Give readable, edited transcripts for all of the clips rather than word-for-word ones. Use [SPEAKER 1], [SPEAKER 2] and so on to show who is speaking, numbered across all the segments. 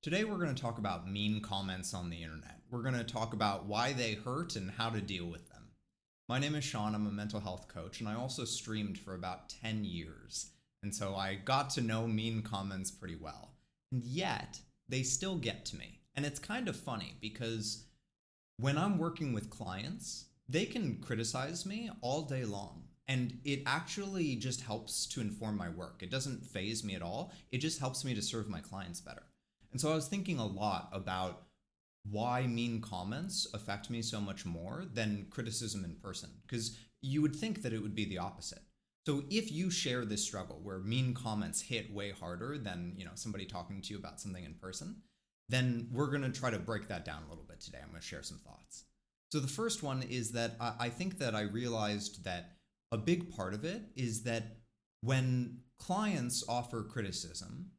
[SPEAKER 1] Today, we're going to talk about mean comments on the internet. We're going to talk about why they hurt and how to deal with them. My name is Sean. I'm a mental health coach, and I also streamed for about 10 years. And so I got to know mean comments pretty well. And yet, they still get to me. And it's kind of funny because when I'm working with clients, they can criticize me all day long. And it actually just helps to inform my work. It doesn't faze me at all. It just helps me to serve my clients better. And so I was thinking a lot about why mean comments affect me so much more than criticism in person, because you would think that it would be the opposite. So if you share this struggle where mean comments hit way harder than, somebody talking to you about something in person, then we're going to try to break that down a little bit today. I'm going to share some thoughts. So the first one is that I think that I realized that a big part of it is that when clients offer criticism,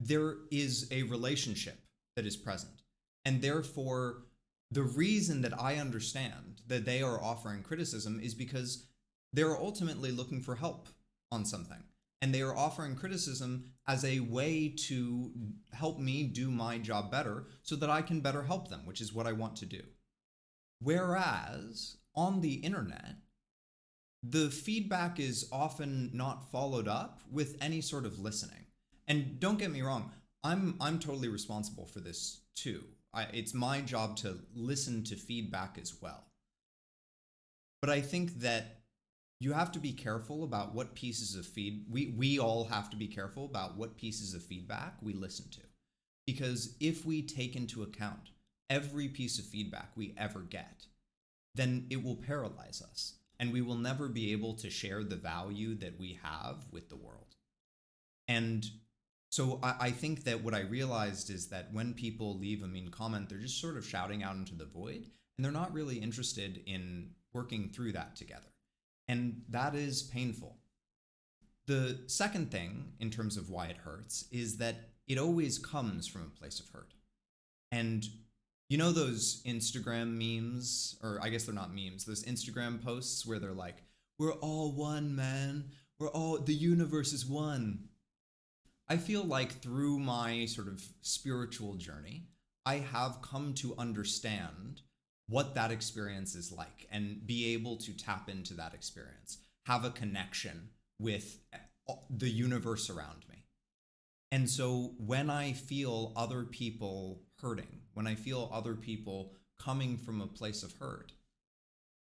[SPEAKER 1] there is a relationship that is present. And therefore, the reason that I understand that they are offering criticism is because they're ultimately looking for help on something. And they are offering criticism as a way to help me do my job better so that I can better help them, which is what I want to do. Whereas on the internet, the feedback is often not followed up with any sort of listening. And don't get me wrong, I'm totally responsible for this too. It's my job to listen to feedback as well. But I think that you have to be careful about what pieces of we all have to be careful about what pieces of feedback we listen to. Because if we take into account every piece of feedback we ever get, then it will paralyze us and we will never be able to share the value that we have with the world. And so I think that what I realized is that when people leave a mean comment, they're just sort of shouting out into the void, and they're not really interested in working through that together. And that is painful. The second thing, in terms of why it hurts, is that it always comes from a place of hurt. And you know those Instagram memes, or I guess they're not memes, those Instagram posts where they're like, we're all one, man. The universe is one. I feel like through my sort of spiritual journey, I have come to understand what that experience is like and be able to tap into that experience, have a connection with the universe around me. And so when I feel other people hurting, when I feel other people coming from a place of hurt,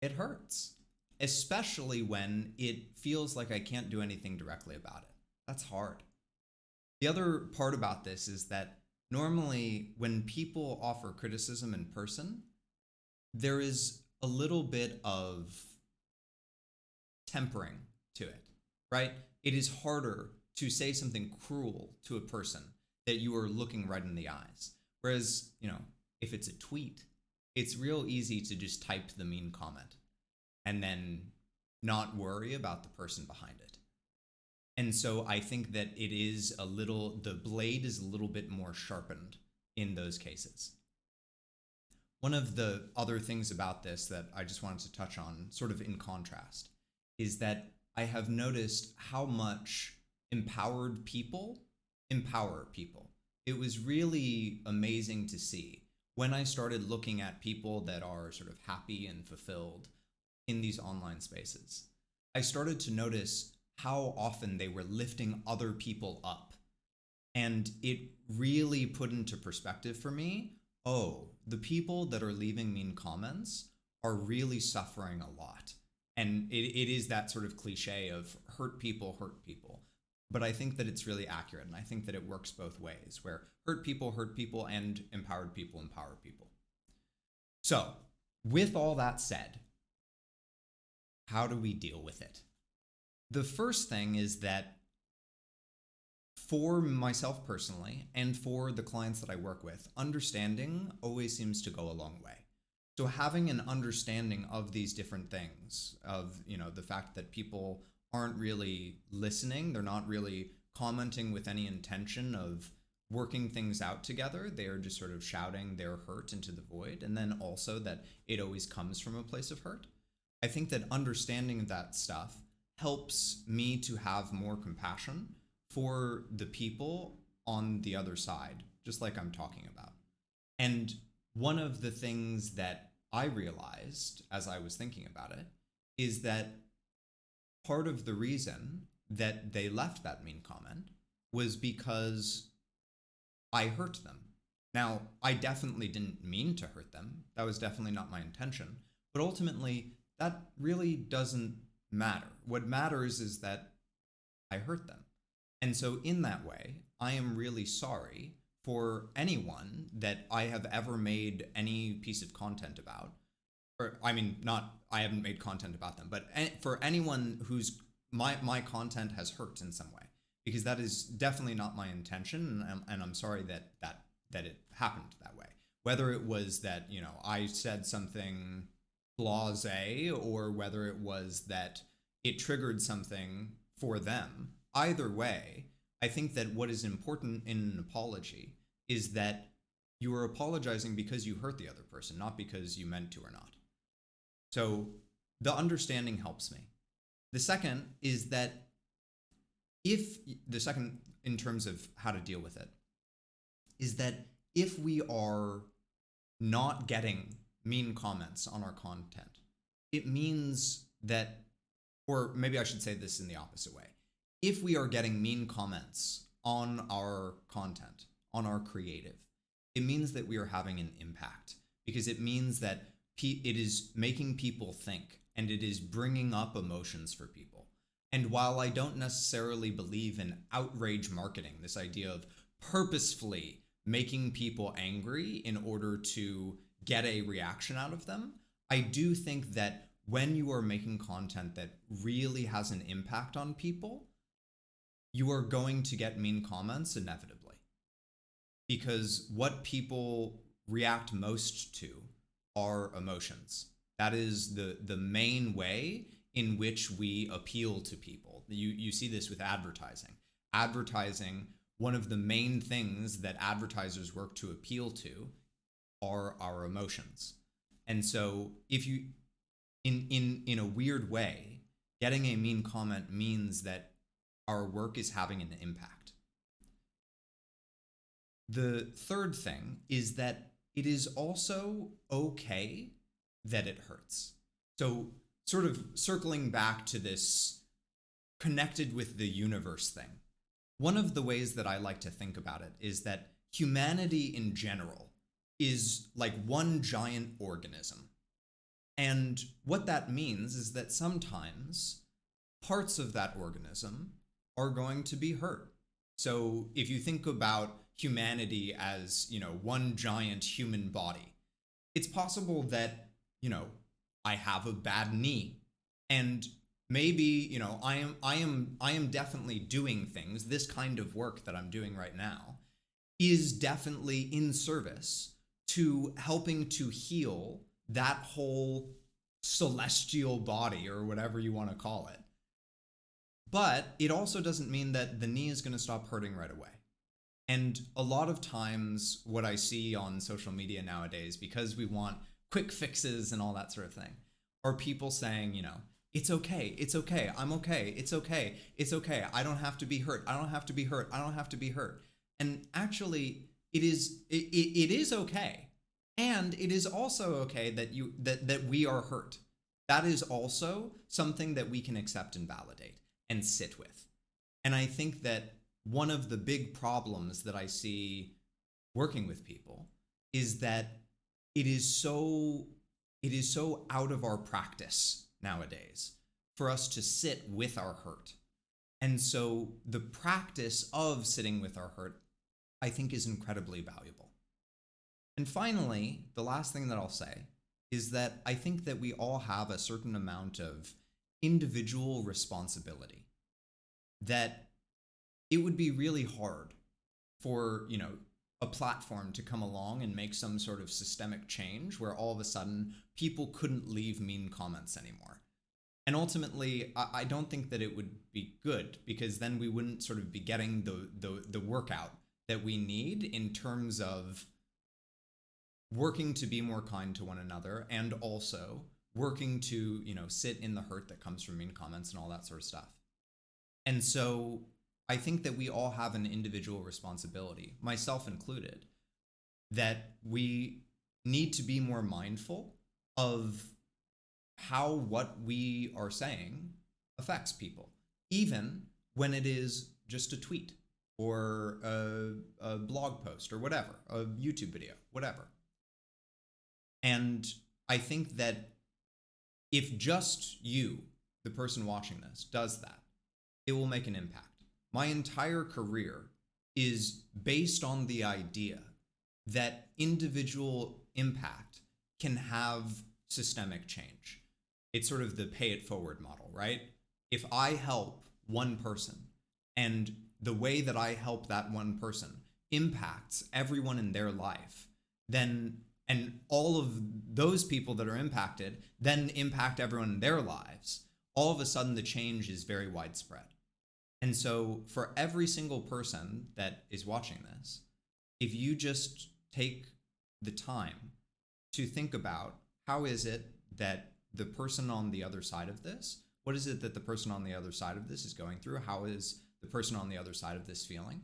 [SPEAKER 1] it hurts, especially when it feels like I can't do anything directly about it. That's hard. The other part about this is that normally when people offer criticism in person, there is a little bit of tempering to it, right? It is harder to say something cruel to a person that you are looking right in the eyes. Whereas, if it's a tweet, it's real easy to just type the mean comment and then not worry about the person behind it. And so I think that the blade is a little bit more sharpened in those cases. One of the other things about this that I just wanted to touch on, sort of in contrast, is that I have noticed how much empowered people empower people. It was really amazing to see when I started looking at people that are sort of happy and fulfilled in these online spaces. I started to notice how often they were lifting other people up. And it really put into perspective for me, the people that are leaving mean comments are really suffering a lot. And it is that sort of cliche of hurt people. But I think that it's really accurate. And I think that it works both ways, where hurt people and empower people. So with all that said, how do we deal with it? The first thing is that for myself personally and for the clients that I work with, understanding always seems to go a long way. So having an understanding of these different things, of the fact that people aren't really listening, they're not really commenting with any intention of working things out together, they are just sort of shouting their hurt into the void, and then also that it always comes from a place of hurt. I think that understanding that stuff helps me to have more compassion for the people on the other side just like I'm talking about. And one of the things that I realized as I was thinking about it is that part of the reason that they left that mean comment was because I hurt them. Now, I definitely didn't mean to hurt them. That was definitely not my intention. But ultimately, that really doesn't matter. What matters is that I hurt them. And so, in that way, I am really sorry for anyone that I have ever made any piece of content about. Or, I mean, not, I haven't made content about them, but for anyone whose my content has hurt in some way, because that is definitely not my intention, and I'm sorry that it happened that way. Whether it was that, I said something blasé, or whether it was that it triggered something for them, either way, I think that what is important in an apology is that you are apologizing because you hurt the other person, not because you meant to or not. So the understanding helps me. The second is that in terms of how to deal with it, is that if we are not getting mean comments on our content, it means that, or maybe I should say this in the opposite way. If we are getting mean comments on our content, on our creative, it means that we are having an impact, because it means that it is making people think, and it is bringing up emotions for people. And while I don't necessarily believe in outrage marketing, this idea of purposefully making people angry in order to get a reaction out of them, I do think that when you are making content that really has an impact on people, you are going to get mean comments inevitably. Because what people react most to are emotions. That is the main way in which we appeal to people. You see this with advertising. Advertising, one of the main things that advertisers work to appeal to are our emotions. And so if you, in a weird way, getting a mean comment means that our work is having an impact. The third thing is that it is also okay that it hurts. So sort of circling back to this connected with the universe thing, one of the ways that I like to think about it is that humanity in general is like one giant organism. And what that means is that sometimes parts of that organism are going to be hurt. So if you think about humanity as, one giant human body, it's possible that, I have a bad knee, and maybe, I am definitely doing things. This kind of work that I'm doing right now is definitely in service to helping to heal that whole celestial body, or whatever you want to call it. But it also doesn't mean that the knee is going to stop hurting right away. And a lot of times what I see on social media nowadays, because we want quick fixes and all that sort of thing, are people saying, it's okay, I'm okay, it's okay, I don't have to be hurt, I don't have to be hurt. And actually, it is okay. And it is also okay that we are hurt. That is also something that we can accept and validate and sit with. And I think that one of the big problems that I see working with people is that it is so out of our practice nowadays for us to sit with our hurt. And so the practice of sitting with our hurt, I think, is incredibly valuable. And finally, the last thing that I'll say is that I think that we all have a certain amount of individual responsibility, that it would be really hard for, a platform to come along and make some sort of systemic change where all of a sudden people couldn't leave mean comments anymore. And ultimately, I don't think that it would be good, because then we wouldn't sort of be getting the workout that we need in terms of working to be more kind to one another, and also working to, sit in the hurt that comes from mean comments and all that sort of stuff. And so I think that we all have an individual responsibility, myself included, that we need to be more mindful of how what we are saying affects people, even when it is just a tweet or a blog post or whatever, a YouTube video, whatever. And I think that if just you, the person watching this, does that, it will make an impact. My entire career is based on the idea that individual impact can have systemic change. It's sort of the pay it forward model, right? If I help one person and the way that I help that one person impacts everyone in their life, then, and all of those people that are impacted then impact everyone in their lives, all of a sudden the change is very widespread. And so for every single person that is watching this, if you just take the time to think about how is it that the person on the other side of this, what is it that the person on the other side of this is going through? How is the person on the other side of this feeling?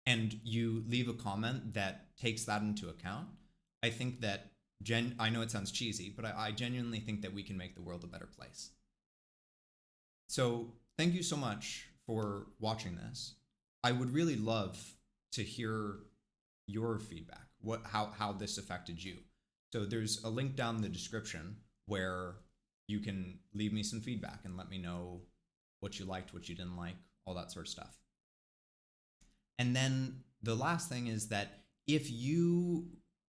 [SPEAKER 1] And you leave a comment that takes that into account. I think that, I know it sounds cheesy, but I genuinely think that we can make the world a better place. So thank you so much for watching this. I would really love to hear your feedback, how this affected you. So there's a link down in the description where you can leave me some feedback and let me know what you liked, what you didn't like, all that sort of stuff. And then the last thing is that if you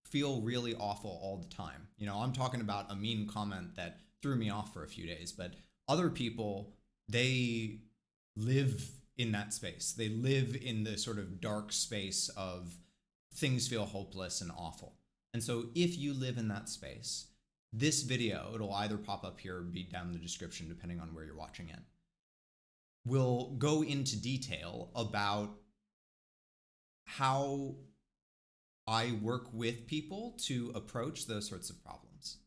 [SPEAKER 1] feel really awful all the time, I'm talking about a mean comment that threw me off for a few days, but other people, they live in that space. They live in the sort of dark space of things feel hopeless and awful. And so if you live in that space, this video, it'll either pop up here or be down in the description, depending on where you're watching it, will go into detail about how I work with people to approach those sorts of problems.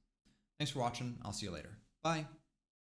[SPEAKER 1] Thanks for watching. I'll see you later. Bye.